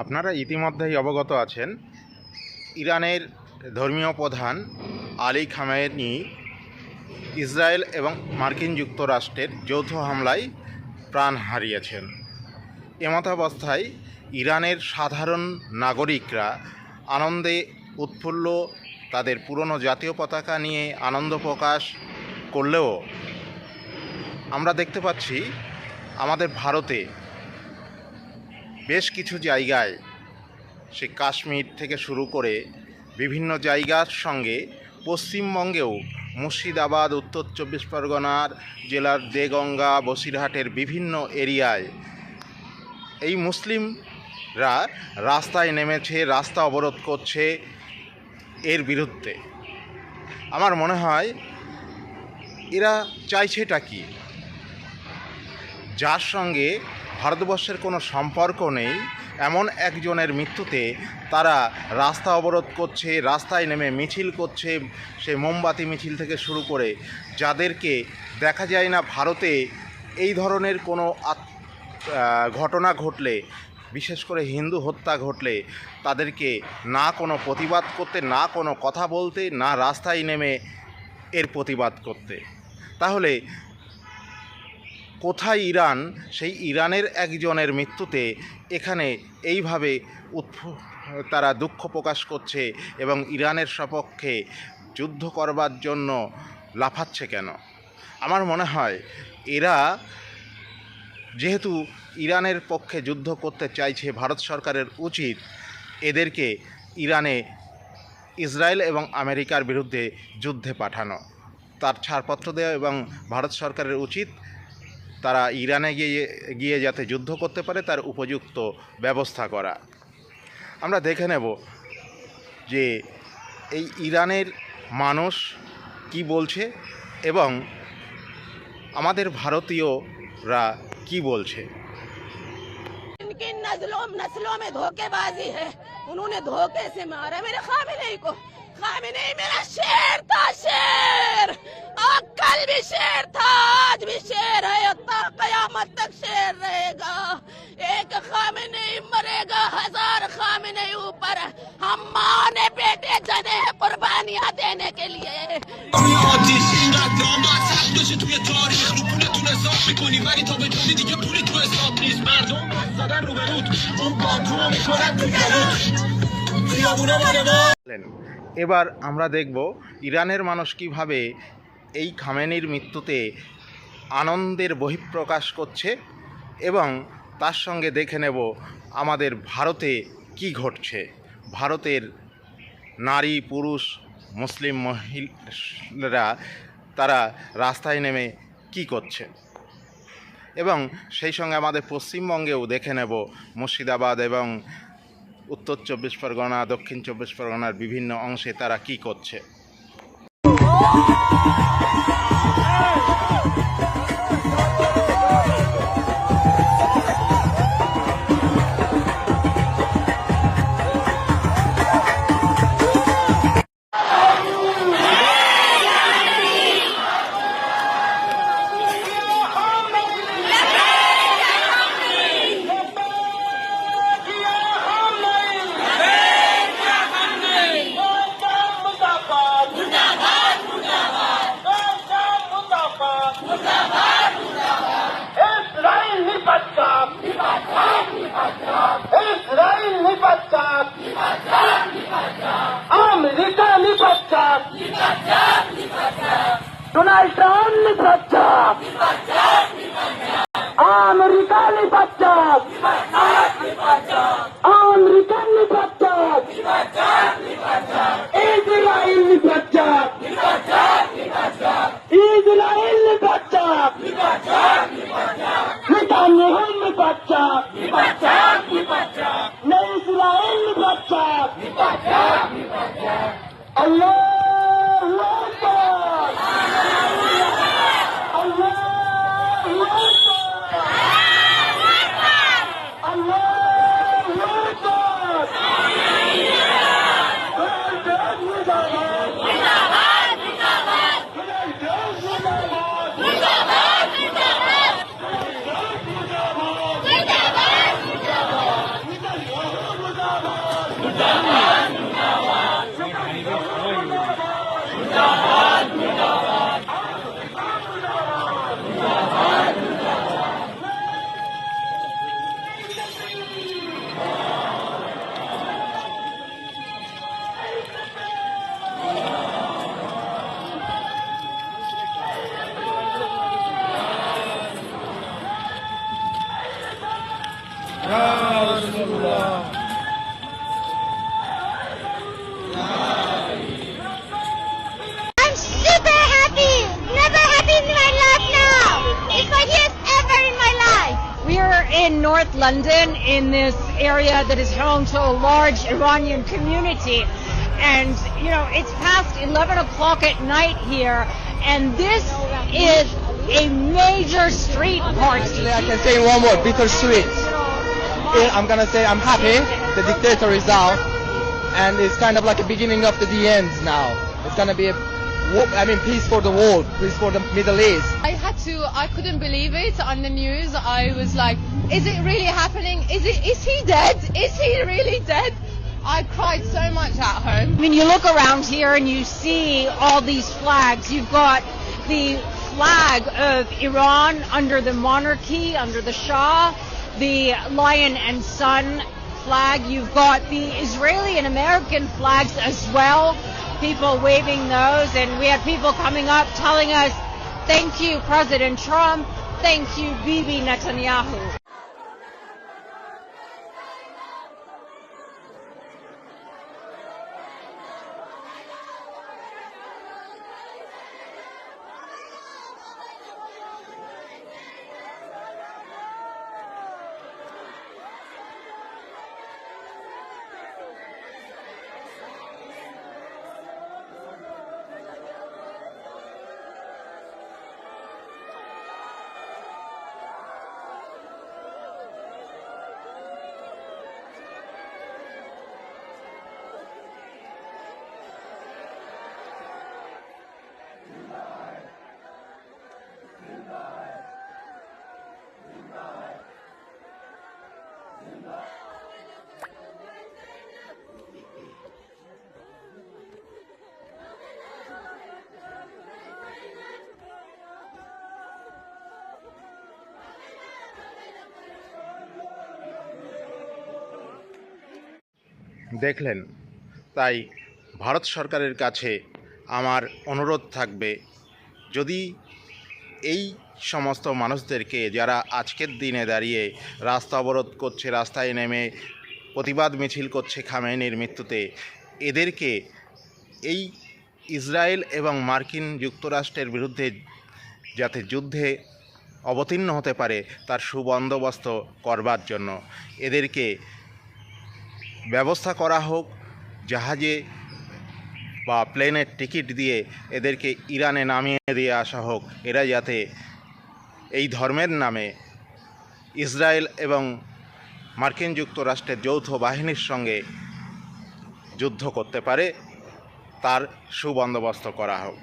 আপনারা ইতিমধ্যেই অবগত আছেন, ইরানের ধর্মীয় প্রধান আলী খামেনি ইসরায়েল এবং মার্কিন যুক্তরাষ্ট্রের যৌথ হামলায় প্রাণ হারিয়েছেন। এমতাবস্থায় ইরানের সাধারণ নাগরিকরা আনন্দে উৎফুল্ল, তাদের পুরনো জাতীয় পতাকা নিয়ে আনন্দ প্রকাশ করলেও আমরা দেখতে পাচ্ছি আমাদের ভারতে বেশ কিছু জায়গায়, সে কাশ্মীর থেকে শুরু করে বিভিন্ন জায়গার সঙ্গে পশ্চিমবঙ্গেও মুর্শিদাবাদ, উত্তর চব্বিশ পরগনার জেলার দেগঙ্গা, বসিরহাটের বিভিন্ন এরিয়ায় এই মুসলিমরা রাস্তায় নেমেছে, রাস্তা অবরোধ করছে এর বিরুদ্ধে। আমার মনে হয় এরা চাইছেটা কি? যার সঙ্গে ভারতবর্ষের কোনো সম্পর্ক নেই এমন একজনের মৃত্যুতে তারা রাস্তা অবরোধ করছে, রাস্তায় নেমে মিছিল করছে, সে মোমবাতি মিছিল থেকে শুরু করে, যাদেরকে দেখা যায় না ভারতে এই ধরনের কোনো ঘটনা ঘটলে, বিশেষ করে হিন্দু হত্যা ঘটলে তাদেরকে না কোনো প্রতিবাদ করতে, না কোনো কথা বলতে, না রাস্তায় নেমে এর প্রতিবাদ করতে। তাহলে কোথায় ইরান? সেই ইরানের একজনের মৃত্যুতে এখানে এইভাবে তারা দুঃখ প্রকাশ করছে এবং ইরানের সপক্ষে যুদ্ধ করবার জন্য লাফাচ্ছে কেন? আমার মনে হয় এরা যেহেতু ইরানের পক্ষে যুদ্ধ করতে চাইছে, ভারত সরকারের উচিত এদেরকে ইরানে ইসরায়েল এবং আমেরিকার বিরুদ্ধে যুদ্ধে পাঠানো, তার ছাড়পত্র দেওয়া, এবং ভারত সরকারের উচিত তারা ইরানে গিয়ে যাতে যুদ্ধ করতে পারে তার উপযুক্ত ব্যবস্থা করা। আমরা দেখে নেব যে এই ইরানের মানুষ কি বলছে এবং আমাদের ভারতীয়রা কি বলছে। इनकी नस्लों में धोखेबाजी है। उन्होंने धोखे से मारा मेरे खामिनेई को। खामिनेई मेरा शेर था, शेर। और कल भी शेर था, आज भी शेर है, क़यामत तक शेर रहेगा। एक खामिनेई मरेगा, 1000 खामिनेई ऊपर। हम माँ ने बेटे जने हैं कुर्बानियाँ देने के लिए। এবার আমরা দেখব ইরানের মানুষ কিভাবে এই খামেনির মৃত্যুতে আনন্দের বহিঃপ্রকাশ করছে এবং তার সঙ্গে দেখে নেব আমাদের ভারতে কি ঘটছে, ভারতের নারী, পুরুষ, মুসলিম মহিলারা তারা রাস্তায় নেমে কি করছে, এবং সেই সঙ্গে আমাদের পশ্চিমবঙ্গেও দেখে নেব মুর্শিদাবাদ এবং উত্তর চব্বিশ পরগনা, দক্ষিণ চব্বিশ পরগনার বিভিন্ন অংশে তারা কি করছে। Donald Trump lipacat, Amerika lipacat, Amerika lipacat, Israel lipacat, Israel lipacat, Netanyahu lipacat, Israel lipacat, Allah. London in this area that is home to a large Iranian community. And, you know, it's past 11 o'clock at night here, and this is a major street party. Actually, I can say one word, bittersweet. I'm gonna say I'm happy the dictator is out, and it's kind of like a beginning of the end now. It's gonna be peace for the world, peace for the Middle East. I couldn't believe it on the news. I was like, is it really happening? Is he dead? Is he really dead? I cried so much at home. I mean, you look around here and you see all these flags. You've got the flag of Iran under the monarchy, under the Shah, the lion and sun flag. You've got the Israeli and American flags as well, people waving those. And we had people coming up telling us, thank you, President Trump. Thank you, Bibi Netanyahu. দেখলেন, তাই ভারত সরকারের কাছে আমার অনুরোধ থাকবে, যদি এই সমস্ত মানুষদেরকে যারা আজকের দিনে দাঁড়িয়ে রাস্তা অবরোধ করছে, রাস্তায় নেমে প্রতিবাদ মিছিল করছে খামেনির মৃত্যুতে, এদেরকে এই ইসরায়েল এবং মার্কিন যুক্তরাষ্ট্রের বিরুদ্ধে যাতে যুদ্ধে অবতীর্ণ হতে পারে তার সুবন্দোবস্ত করবার জন্য এদেরকে ব্যবস্থা করা হোক, জাহাজে বা প্লেনের টিকিট দিয়ে এদেরকে ইরানে নামিয়ে দিয়ে আসা হোক, এরা যাতে এই ধর্মের নামে ইসরায়েল এবং মার্কিন যুক্তরাষ্ট্রের যৌথ বাহিনীর সঙ্গে যুদ্ধ করতে পারে, তার সুবন্দোবস্ত করা হোক।